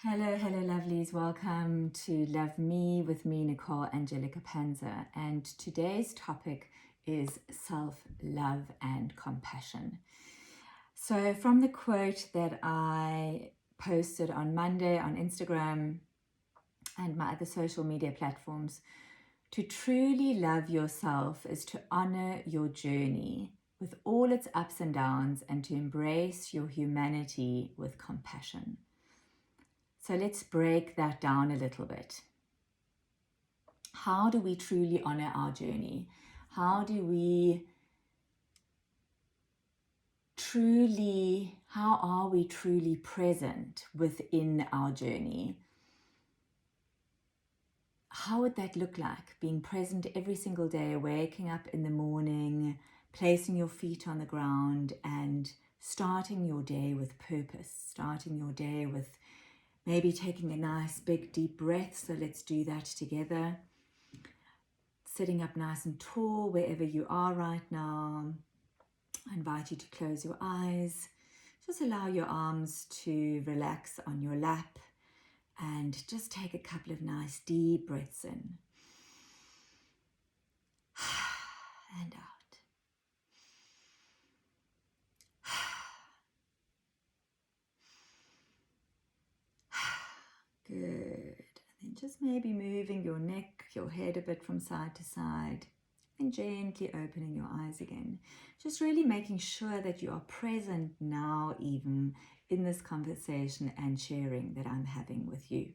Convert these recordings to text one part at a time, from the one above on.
Hello, lovelies. Welcome to Love Me with me, Nicole, Angelika, Panzer. And today's topic is self-love and compassion. So from the quote that I posted on Monday on Instagram and my other social media platforms, to truly love yourself is to honor your journey with all its ups and downs and to embrace your humanity with compassion. So let's break that down a little bit. How do we truly honor our journey? How are we truly present within our journey? How would that look like? Being present every single day, waking up in the morning, placing your feet on the ground and starting your day with purpose, starting your day with maybe taking a nice big deep breath. So let's do that together. Sitting up nice and tall wherever you are right now. I invite you to close your eyes. Just allow your arms to relax on your lap and just take a couple of nice deep breaths in and out. Good. And then just maybe moving your neck, your head a bit from side to side and gently opening your eyes again. Just really making sure that you are present now even in this conversation and sharing that I'm having with you.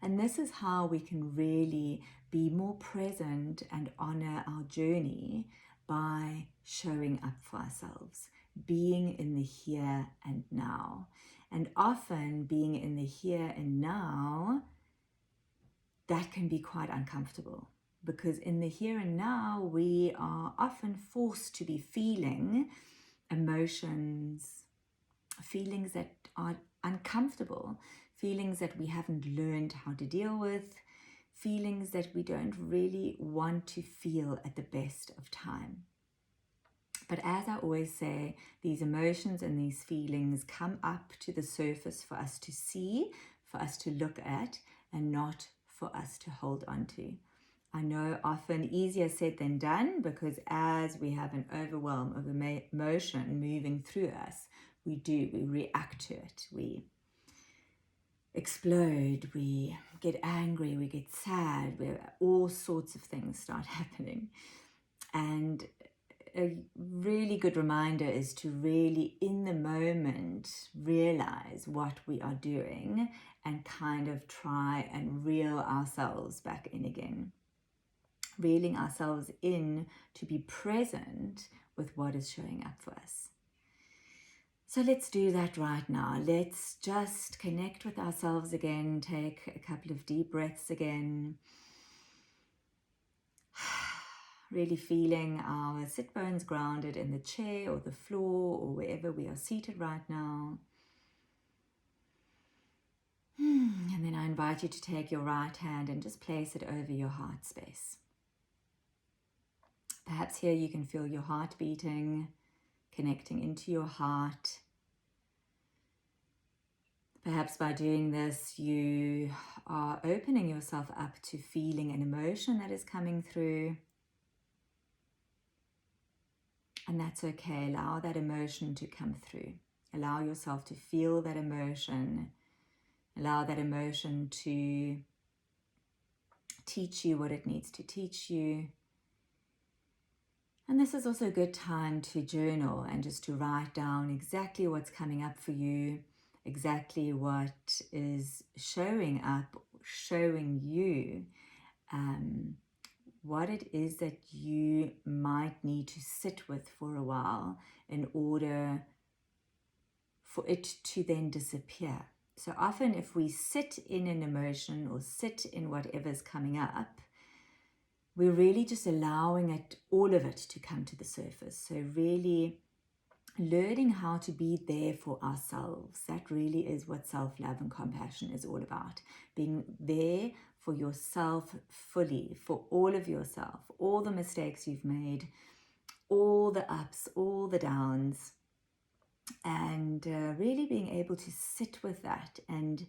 And this is how we can really be more present and honor our journey by showing up for ourselves, being in the here and now. And often being in the here and now, that can be quite uncomfortable because in the here and now, we are often forced to be feeling emotions, feelings that are uncomfortable, feelings that we haven't learned how to deal with, feelings that we don't really want to feel at the best of time. But as I always say, these emotions and these feelings come up to the surface for us to see, for us to look at, and not for us to hold on to. I know often easier said than done because as we have an overwhelm of emotion moving through us, we react to it. We explode, we get angry, we get sad, all sorts of things start happening. And a really good reminder is to really in the moment realize what we are doing and kind of try and reel ourselves back in again. Reeling ourselves in to be present with what is showing up for us. So let's do that right now. Let's just connect with ourselves again. Take a couple of deep breaths again. Really feeling our sit bones grounded in the chair or the floor or wherever we are seated right now. And then I invite you to take your right hand and just place it over your heart space. Perhaps here you can feel your heart beating, connecting into your heart. Perhaps by doing this, you are opening yourself up to feeling an emotion that is coming through. And that's okay. Allow that emotion to come through. Allow yourself to feel that emotion. Allow that emotion to teach you what it needs to teach you. And this is also a good time to journal and just to write down exactly what's coming up for you, exactly what is showing up, showing you what it is that you might need to sit with for a while in order for it to then disappear. So often if we sit in an emotion or sit in whatever's coming up, we're really just allowing it, all of it, to come to the surface. So really learning how to be there for ourselves. That really is what self-love and compassion is all about. Being there for yourself fully, for all of yourself, all the mistakes you've made, all the ups, all the downs, and really being able to sit with that and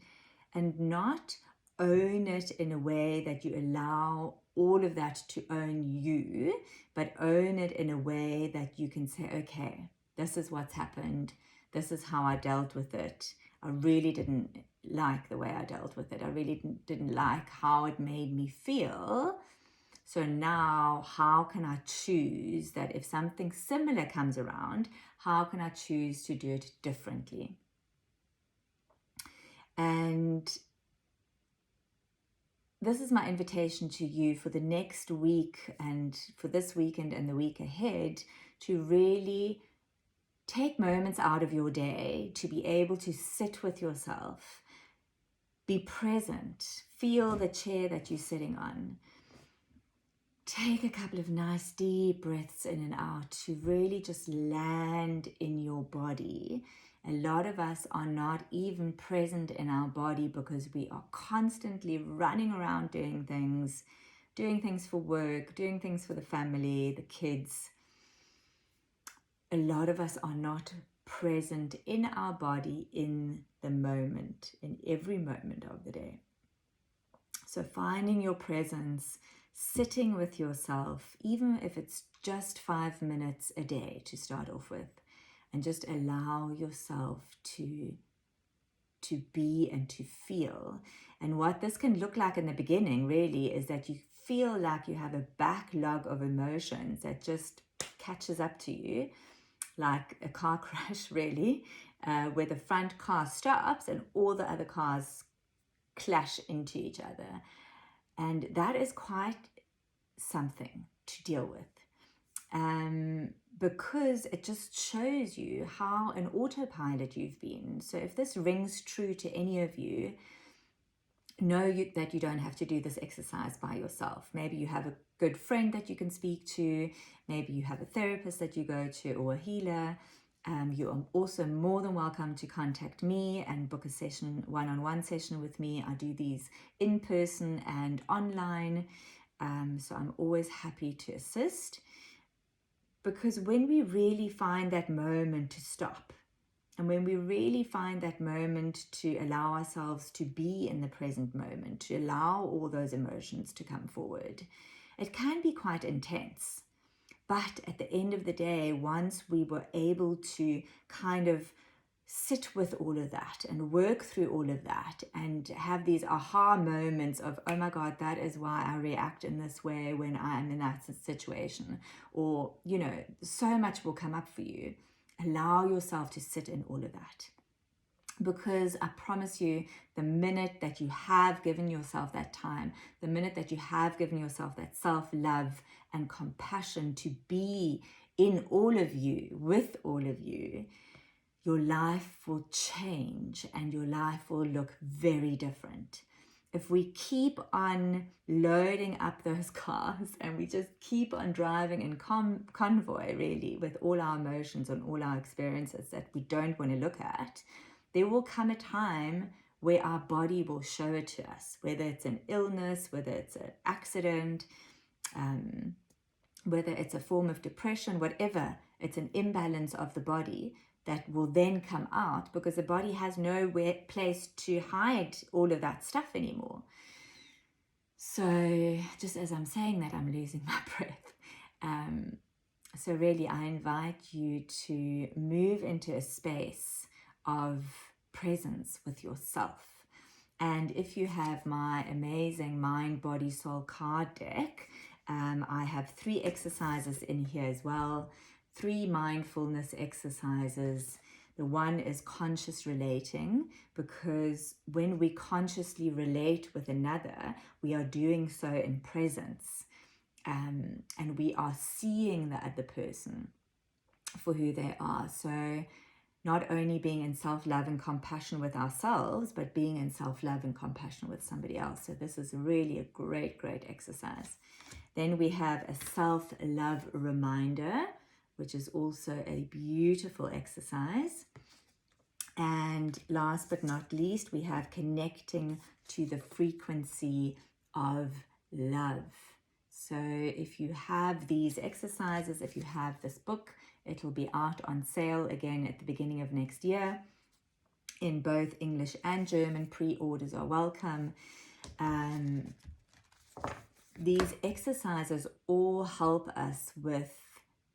not own it in a way that you allow all of that to own you, but own it in a way that you can say, okay, this is what's happened. This is how I dealt with it. I really didn't like the way I dealt with it. I really didn't like how it made me feel. So now how can I choose that if something similar comes around, how can I choose to do it differently? And this is my invitation to you for the next week and for this weekend and the week ahead, to really take moments out of your day to be able to sit with yourself, be present, feel the chair that you're sitting on. Take a couple of nice deep breaths in and out to really just land in your body. A lot of us are not even present in our body because we are constantly running around doing things for work, doing things for the family, the kids. A lot of us are not present in our body in the moment, in every moment of the day. So finding your presence, sitting with yourself, even if it's just 5 minutes a day to start off with, and just allow yourself to be and to feel. And what this can look like in the beginning really is that you feel like you have a backlog of emotions that just catches up to you, like a car crash really, where the front car stops and all the other cars clash into each other. And that is quite something to deal with. Because it just shows you how an autopilot you've been. So if this rings true to any of you, know that you don't have to do this exercise by yourself. Maybe you have a good friend that you can speak to. Maybe you have a therapist that you go to, or a healer. You are also more than welcome to contact me and book a session, one-on-one session with me. I do these in person and online. So I'm always happy to assist. Because when we really find that moment to stop, and when we really find that moment to allow ourselves to be in the present moment, to allow all those emotions to come forward, it can be quite intense. But at the end of the day, once we were able to kind of sit with all of that and work through all of that and have these aha moments of, oh my God, that is why I react in this way when I am in that situation. Or, so much will come up for you. Allow yourself to sit in all of that. Because I promise you, the minute that you have given yourself that time, the minute that you have given yourself that self-love and compassion to be in all of you, with all of you, your life will change and your life will look very different. If we keep on loading up those cars and we just keep on driving in convoy, really, with all our emotions and all our experiences that we don't want to look at, there will come a time where our body will show it to us, whether it's an illness, whether it's an accident, whether it's a form of depression, whatever, it's an imbalance of the body that will then come out because the body has no place to hide all of that stuff anymore. So just as I'm saying that, I'm losing my breath. So really, I invite you to move into a space of presence with yourself. And if you have my amazing Mind, Body, Soul card deck, I have 3 exercises in here as well. 3 mindfulness exercises. The one is conscious relating, because when we consciously relate with another, we are doing so in presence. And we are seeing the other person for who they are. So not only being in self-love and compassion with ourselves, but being in self-love and compassion with somebody else. So this is really a great, great exercise. Then we have a self-love reminder, which is also a beautiful exercise. And last but not least, we have connecting to the frequency of love. So if you have these exercises, if you have this book, It'll be out on sale again at the beginning of next year in both English and German. Pre-orders are welcome. These exercises all help us with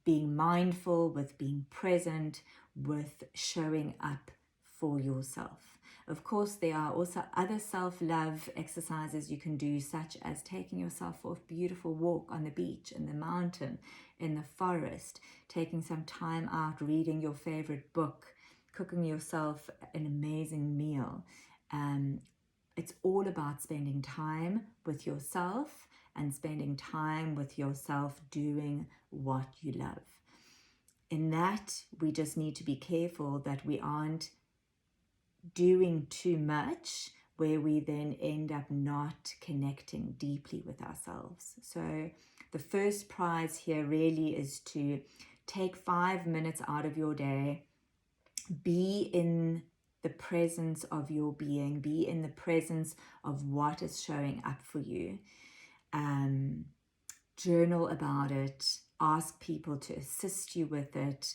being mindful, with being present, with showing up for yourself. Of course, there are also other self-love exercises you can do, such as taking yourself for a beautiful walk on the beach, in the mountain, in the forest, taking some time out, reading your favorite book, cooking yourself an amazing meal. It's all about spending time with yourself and spending time with yourself doing what you love. In that, we just need to be careful that we aren't doing too much where we then end up not connecting deeply with ourselves. So the first prize here really is to take 5 minutes out of your day, be in the presence of your being, be in the presence of what is showing up for you. Journal about it, ask people to assist you with it,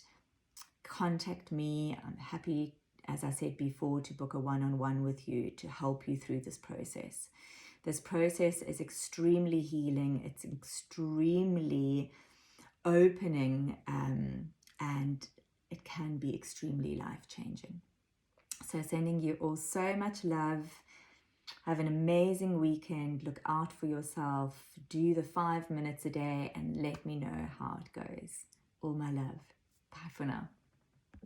contact me. I'm happy, as I said before, to book a one-on-one with you to help you through this process. This process is extremely healing, it's extremely opening, and it can be extremely life-changing. So sending you all so much love. Have an amazing weekend. Look out for yourself. Do the 5 minutes a day and let me know how it goes. All my love. Bye for now.